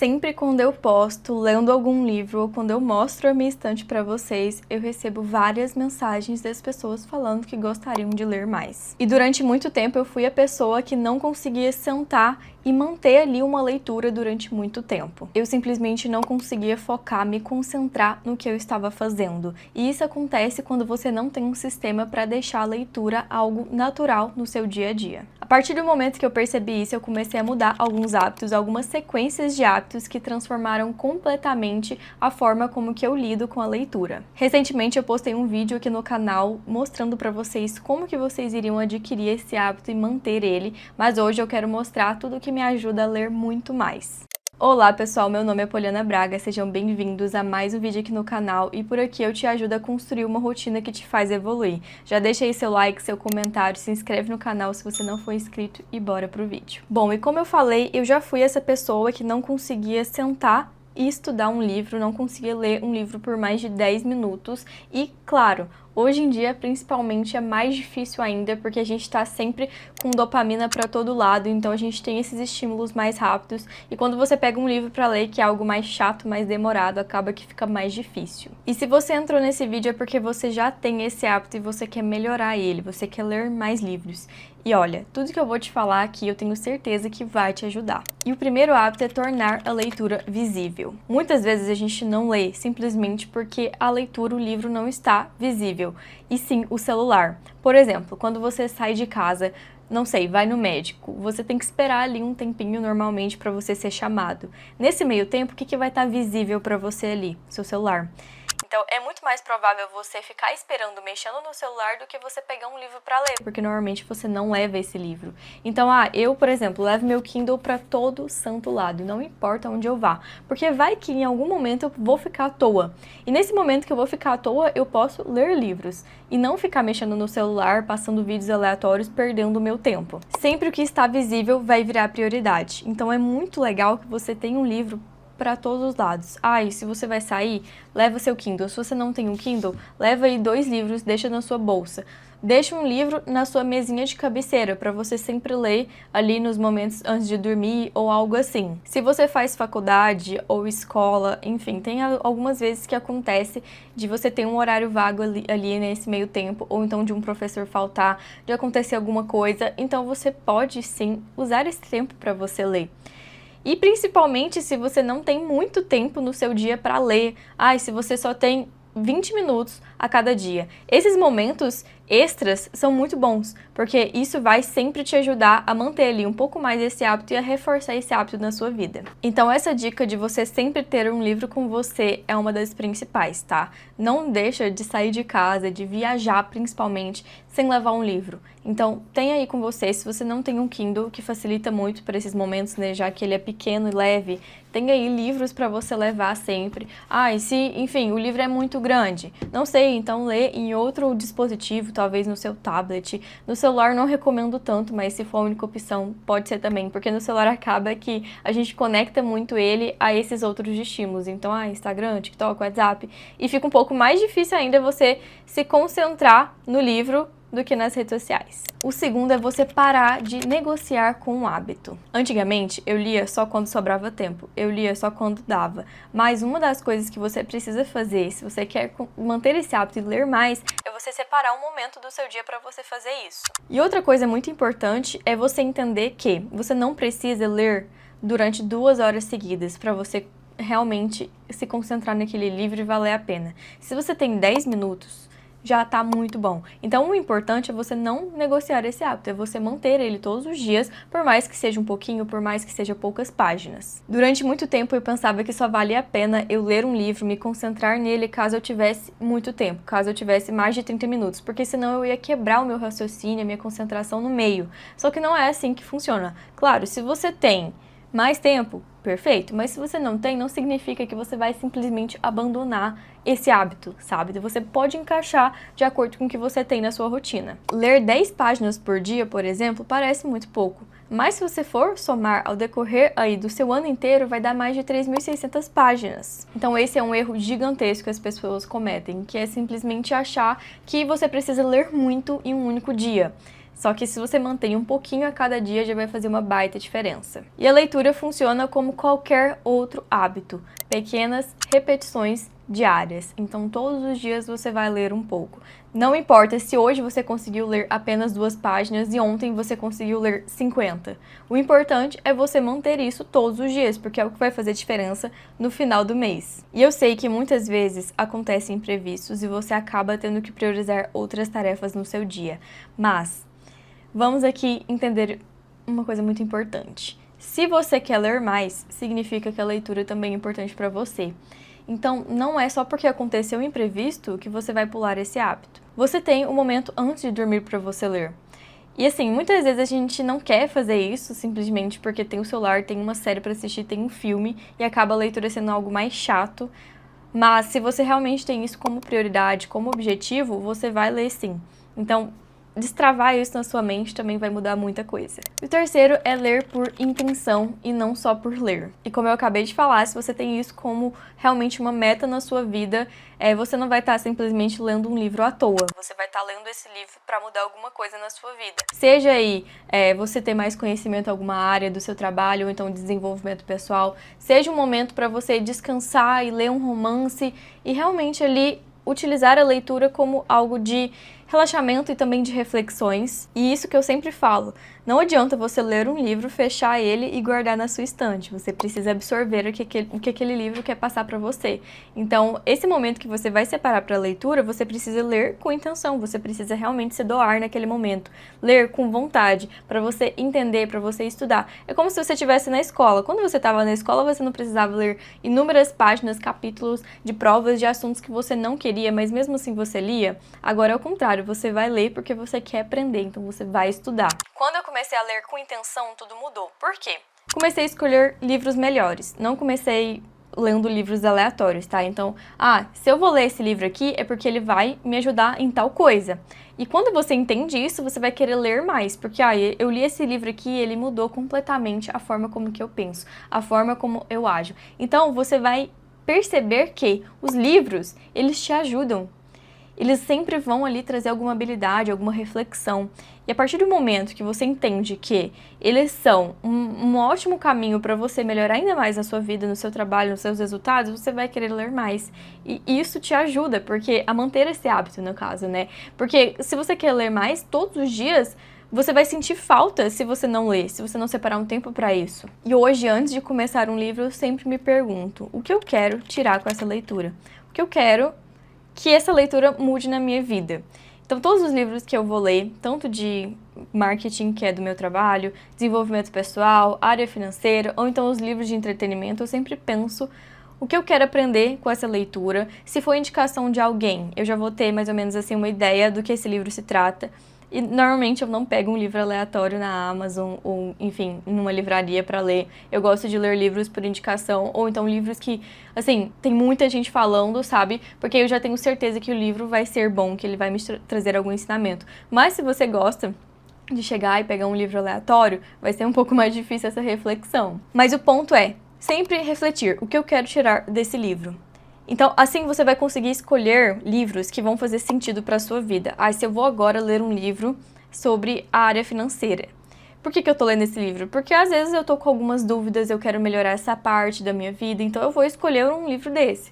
Sempre quando eu posto lendo algum livro ou quando eu mostro a minha estante para vocês, eu recebo várias mensagens das pessoas falando que gostariam de ler mais. E durante muito tempo eu fui a pessoa que não conseguia sentar e manter ali uma leitura durante muito tempo. Eu simplesmente não conseguia focar, me concentrar no que eu estava fazendo. E isso acontece quando você não tem um sistema para deixar a leitura algo natural no seu dia a dia. A partir do momento que eu percebi isso, eu comecei a mudar alguns hábitos, algumas sequências de hábitos que transformaram completamente a forma como que eu lido com a leitura. Recentemente eu postei um vídeo aqui no canal mostrando para vocês como que vocês iriam adquirir esse hábito e manter ele, mas hoje eu quero mostrar tudo que me ajuda a ler muito mais. Olá pessoal, meu nome é Poliana Braga, sejam bem-vindos a mais um vídeo aqui no canal e por aqui eu te ajudo a construir uma rotina que te faz evoluir. Já deixa aí seu like, seu comentário, se inscreve no canal se você não for inscrito e bora pro vídeo. Bom, e como eu falei, eu já fui essa pessoa que não conseguia sentar e estudar um livro, não conseguia ler um livro por mais de 10 minutos e, claro, hoje em dia, principalmente, é mais difícil ainda porque a gente tá sempre com dopamina para todo lado, então a gente tem esses estímulos mais rápidos e quando você pega um livro para ler que é algo mais chato, mais demorado, acaba que fica mais difícil. E se você entrou nesse vídeo é porque você já tem esse hábito e você quer melhorar ele, você quer ler mais livros. E olha, tudo que eu vou te falar aqui eu tenho certeza que vai te ajudar. E o primeiro hábito é tornar a leitura visível. Muitas vezes a gente não lê simplesmente porque a leitura, o livro não está visível, e sim o celular. Por exemplo, quando você sai de casa, não sei, vai no médico, você tem que esperar ali um tempinho normalmente para você ser chamado. Nesse meio tempo, o que vai estar visível para você ali? Seu celular. Então, é muito mais provável você ficar esperando, mexendo no celular, do que você pegar um livro para ler, porque normalmente você não leva esse livro. Então, eu, por exemplo, levo meu Kindle para todo santo lado, não importa onde eu vá, porque vai que em algum momento eu vou ficar à toa. E nesse momento que eu vou ficar à toa, eu posso ler livros e não ficar mexendo no celular, passando vídeos aleatórios, perdendo o meu tempo. Sempre o que está visível vai virar prioridade. Então, é muito legal que você tenha um livro para todos os lados. E se você vai sair, leva seu Kindle. Se você não tem um Kindle, leva aí 2 livros, deixa na sua bolsa. Deixa um livro na sua mesinha de cabeceira para você sempre ler ali nos momentos antes de dormir ou algo assim. Se você faz faculdade ou escola, enfim, tem algumas vezes que acontece de você ter um horário vago ali nesse meio tempo, ou então de um professor faltar, de acontecer alguma coisa, então você pode sim usar esse tempo para você ler. E principalmente se você não tem muito tempo no seu dia para ler. Se você só tem 20 minutos a cada dia. Esses momentos extras são muito bons, porque isso vai sempre te ajudar a manter ali um pouco mais esse hábito e a reforçar esse hábito na sua vida. Então essa dica de você sempre ter um livro com você é uma das principais, tá? Não deixa de sair de casa, de viajar principalmente, sem levar um livro. Então tenha aí com você, se você não tem um Kindle, que facilita muito para esses momentos, né, já que ele é pequeno e leve, tem aí livros para você levar sempre. Enfim, o livro é muito grande, não sei, então lê em outro dispositivo, talvez no seu tablet. No celular não recomendo tanto, mas se for a única opção, pode ser também, porque no celular acaba que a gente conecta muito ele a esses outros estímulos. Então, Instagram, TikTok, WhatsApp, e fica um pouco mais difícil ainda você se concentrar no livro do que nas redes sociais. O segundo é você parar de negociar com o hábito. Antigamente, eu lia só quando sobrava tempo, eu lia só quando dava, mas uma das coisas que você precisa fazer, se você quer manter esse hábito e ler mais, é você separar um momento do seu dia para você fazer isso. E outra coisa muito importante é você entender que você não precisa ler durante 2 horas seguidas para você realmente se concentrar naquele livro e valer a pena. Se você tem 10 minutos, já tá muito bom. Então o importante é você não negociar esse hábito, é você manter ele todos os dias, por mais que seja um pouquinho, por mais que seja poucas páginas. Durante muito tempo eu pensava que só valia a pena eu ler um livro, me concentrar nele caso eu tivesse muito tempo, caso eu tivesse mais de 30 minutos, porque senão eu ia quebrar o meu raciocínio, a minha concentração no meio. Só que não é assim que funciona. Claro, se você tem mais tempo, perfeito, mas se você não tem, não significa que você vai simplesmente abandonar esse hábito, sabe? Você pode encaixar de acordo com o que você tem na sua rotina. Ler 10 páginas por dia, por exemplo, parece muito pouco, mas se você for somar ao decorrer aí do seu ano inteiro, vai dar mais de 3.600 páginas. Então esse é um erro gigantesco que as pessoas cometem, que é simplesmente achar que você precisa ler muito em um único dia. Só que se você mantém um pouquinho a cada dia, já vai fazer uma baita diferença. E a leitura funciona como qualquer outro hábito, pequenas repetições diárias. Então, todos os dias você vai ler um pouco. Não importa se hoje você conseguiu ler apenas 2 páginas e ontem você conseguiu ler 50. O importante é você manter isso todos os dias, porque é o que vai fazer diferença no final do mês. E eu sei que muitas vezes acontecem imprevistos e você acaba tendo que priorizar outras tarefas no seu dia. Mas vamos aqui entender uma coisa muito importante. Se você quer ler mais, significa que a leitura também é importante para você. Então, não é só porque aconteceu um imprevisto que você vai pular esse hábito. Você tem um momento antes de dormir para você ler. E assim, muitas vezes a gente não quer fazer isso simplesmente porque tem o celular, tem uma série para assistir, tem um filme e acaba a leitura sendo algo mais chato. Mas se você realmente tem isso como prioridade, como objetivo, você vai ler sim. Então, destravar isso na sua mente também vai mudar muita coisa. O terceiro é ler por intenção e não só por ler. E como eu acabei de falar, se você tem isso como realmente uma meta na sua vida, você não vai estar simplesmente lendo um livro à toa. Você vai estar lendo esse livro para mudar alguma coisa na sua vida. Seja aí você ter mais conhecimento em alguma área do seu trabalho, ou então desenvolvimento pessoal. Seja um momento para você descansar e ler um romance e realmente ali utilizar a leitura como algo de relaxamento e também de reflexões. E isso que eu sempre falo, não adianta você ler um livro, fechar ele e guardar na sua estante. Você precisa absorver o que aquele livro quer passar para você. Então, esse momento que você vai separar para a leitura, você precisa ler com intenção, você precisa realmente se doar naquele momento. Ler com vontade, para você entender, para você estudar. É como se você estivesse na escola. Quando você estava na escola, você não precisava ler inúmeras páginas, capítulos de provas de assuntos que você não queria, mas mesmo assim você lia. Agora é o contrário, você vai ler porque você quer aprender, então você vai estudar. Quando eu comecei a ler com intenção, tudo mudou. Por quê? Comecei a escolher livros melhores, não comecei lendo livros aleatórios, tá? Então, se eu vou ler esse livro aqui é porque ele vai me ajudar em tal coisa. E quando você entende isso, você vai querer ler mais, porque eu li esse livro aqui e ele mudou completamente a forma como que eu penso, a forma como eu ajo. Então, você vai perceber que os livros, eles te ajudam. Eles sempre vão ali trazer alguma habilidade, alguma reflexão. E a partir do momento que você entende que eles são um ótimo caminho para você melhorar ainda mais na sua vida, no seu trabalho, nos seus resultados, você vai querer ler mais. E isso te ajuda a manter esse hábito, no caso, né? Porque se você quer ler mais todos os dias, você vai sentir falta se você não ler, se você não separar um tempo para isso. E hoje, antes de começar um livro, eu sempre me pergunto, o que eu quero tirar com essa leitura? O que eu quero que essa leitura mude na minha vida. Então, todos os livros que eu vou ler, tanto de marketing, que é do meu trabalho, desenvolvimento pessoal, área financeira, ou então os livros de entretenimento, eu sempre penso o que eu quero aprender com essa leitura. Se for indicação de alguém, eu já vou ter mais ou menos assim uma ideia do que esse livro se trata. E normalmente eu não pego um livro aleatório na Amazon ou, enfim, numa livraria para ler. Eu gosto de ler livros por indicação ou então livros que, assim, tem muita gente falando, sabe? Porque eu já tenho certeza que o livro vai ser bom, que ele vai me trazer algum ensinamento. Mas se você gosta de chegar e pegar um livro aleatório, vai ser um pouco mais difícil essa reflexão. Mas o ponto é sempre refletir o que eu quero tirar desse livro. Então, assim você vai conseguir escolher livros que vão fazer sentido para a sua vida. Se eu vou agora ler um livro sobre a área financeira. Por que eu tô lendo esse livro? Porque às vezes eu tô com algumas dúvidas, eu quero melhorar essa parte da minha vida, então eu vou escolher um livro desse.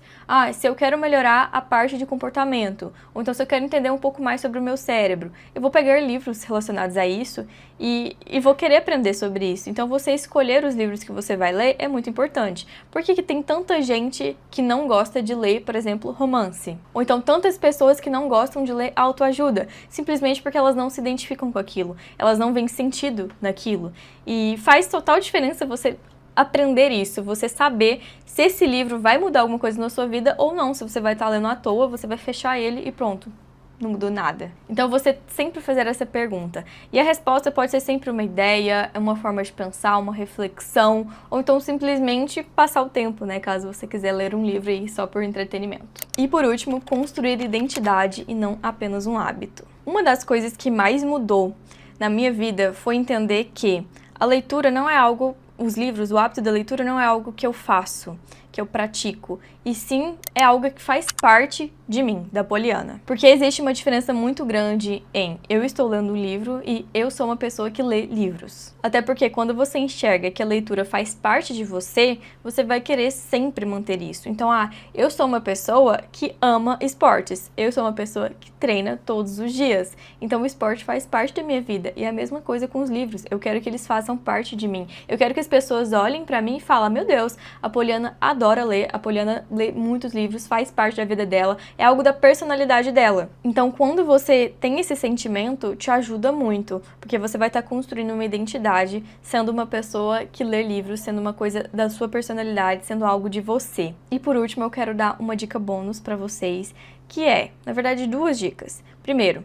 Se eu quero melhorar a parte de comportamento, ou então se eu quero entender um pouco mais sobre o meu cérebro, eu vou pegar livros relacionados a isso e vou querer aprender sobre isso. Então você escolher os livros que você vai ler é muito importante. Por que tem tanta gente que não gosta de ler, por exemplo, romance? Ou então tantas pessoas que não gostam de ler autoajuda, simplesmente porque elas não se identificam com aquilo, elas não veem sentido naquilo. E faz total diferença você aprender isso, você saber se esse livro vai mudar alguma coisa na sua vida ou não. Se você vai estar lendo à toa, você vai fechar ele e pronto, não mudou nada. Então você sempre fazer essa pergunta. E a resposta pode ser sempre uma ideia, uma forma de pensar, uma reflexão, ou então simplesmente passar o tempo, né? Caso você quiser ler um livro aí só por entretenimento. E por último, construir identidade e não apenas um hábito. Uma das coisas que mais mudou na minha vida foi entender que a leitura não é algo, os livros, o hábito da leitura não é algo que eu faço. que eu pratico, e sim é algo que faz parte de mim, da Poliana. Porque existe uma diferença muito grande em eu estou lendo um livro e eu sou uma pessoa que lê livros. Até porque quando você enxerga que a leitura faz parte de você, você vai querer sempre manter isso. Então, eu sou uma pessoa que ama esportes, eu sou uma pessoa que treina todos os dias. Então o esporte faz parte da minha vida. E a mesma coisa com os livros. Eu quero que eles façam parte de mim. Eu quero que as pessoas olhem pra mim e falem, meu Deus, a Poliana adora ler, a Poliana lê muitos livros, faz parte da vida dela, é algo da personalidade dela. Então quando você tem esse sentimento, te ajuda muito, porque você vai estar construindo uma identidade, sendo uma pessoa que lê livros, sendo uma coisa da sua personalidade, sendo algo de você. E por último, eu quero dar uma dica bônus pra vocês, que é, na verdade, 2 dicas. Primeiro,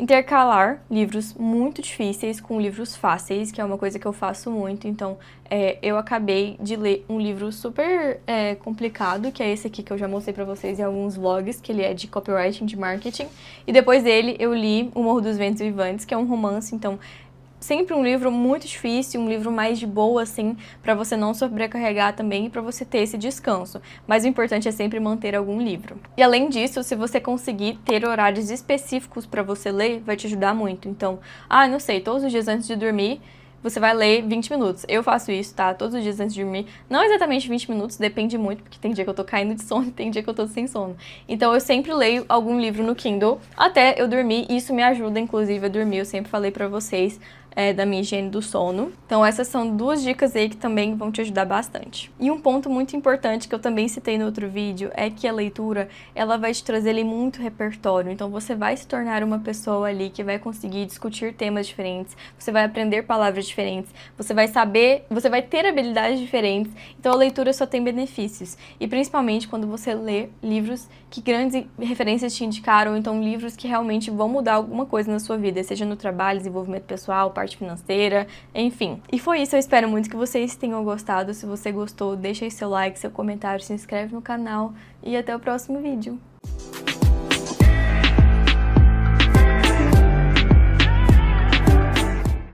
intercalar livros muito difíceis com livros fáceis, que é uma coisa que eu faço muito. Então, eu acabei de ler um livro super complicado, que é esse aqui que eu já mostrei pra vocês em alguns vlogs, que ele é de copywriting, de marketing. E depois dele, eu li O Morro dos Ventos Vivantes, que é um romance, então sempre um livro muito difícil, um livro mais de boa, assim, pra você não sobrecarregar também e pra você ter esse descanso. Mas o importante é sempre manter algum livro. E além disso, se você conseguir ter horários específicos pra você ler, vai te ajudar muito. Então, não sei, todos os dias antes de dormir, você vai ler 20 minutos. Eu faço isso, tá? Todos os dias antes de dormir. Não exatamente 20 minutos, depende muito, porque tem dia que eu tô caindo de sono e tem dia que eu tô sem sono. Então eu sempre leio algum livro no Kindle até eu dormir. E isso me ajuda, inclusive, a dormir. Eu sempre falei pra vocês da minha higiene do sono. Então essas são 2 dicas aí que também vão te ajudar bastante. E um ponto muito importante que eu também citei no outro vídeo é que a leitura, ela vai te trazer ali muito repertório. Então você vai se tornar uma pessoa ali que vai conseguir discutir temas diferentes, você vai aprender palavras diferentes, você vai saber, você vai ter habilidades diferentes. Então a leitura só tem benefícios. E principalmente quando você lê livros que grandes referências te indicaram, então livros que realmente vão mudar alguma coisa na sua vida, seja no trabalho, desenvolvimento pessoal, parte financeira, enfim. E foi isso, eu espero muito que vocês tenham gostado. Se você gostou, deixa aí seu like, seu comentário, se inscreve no canal e até o próximo vídeo.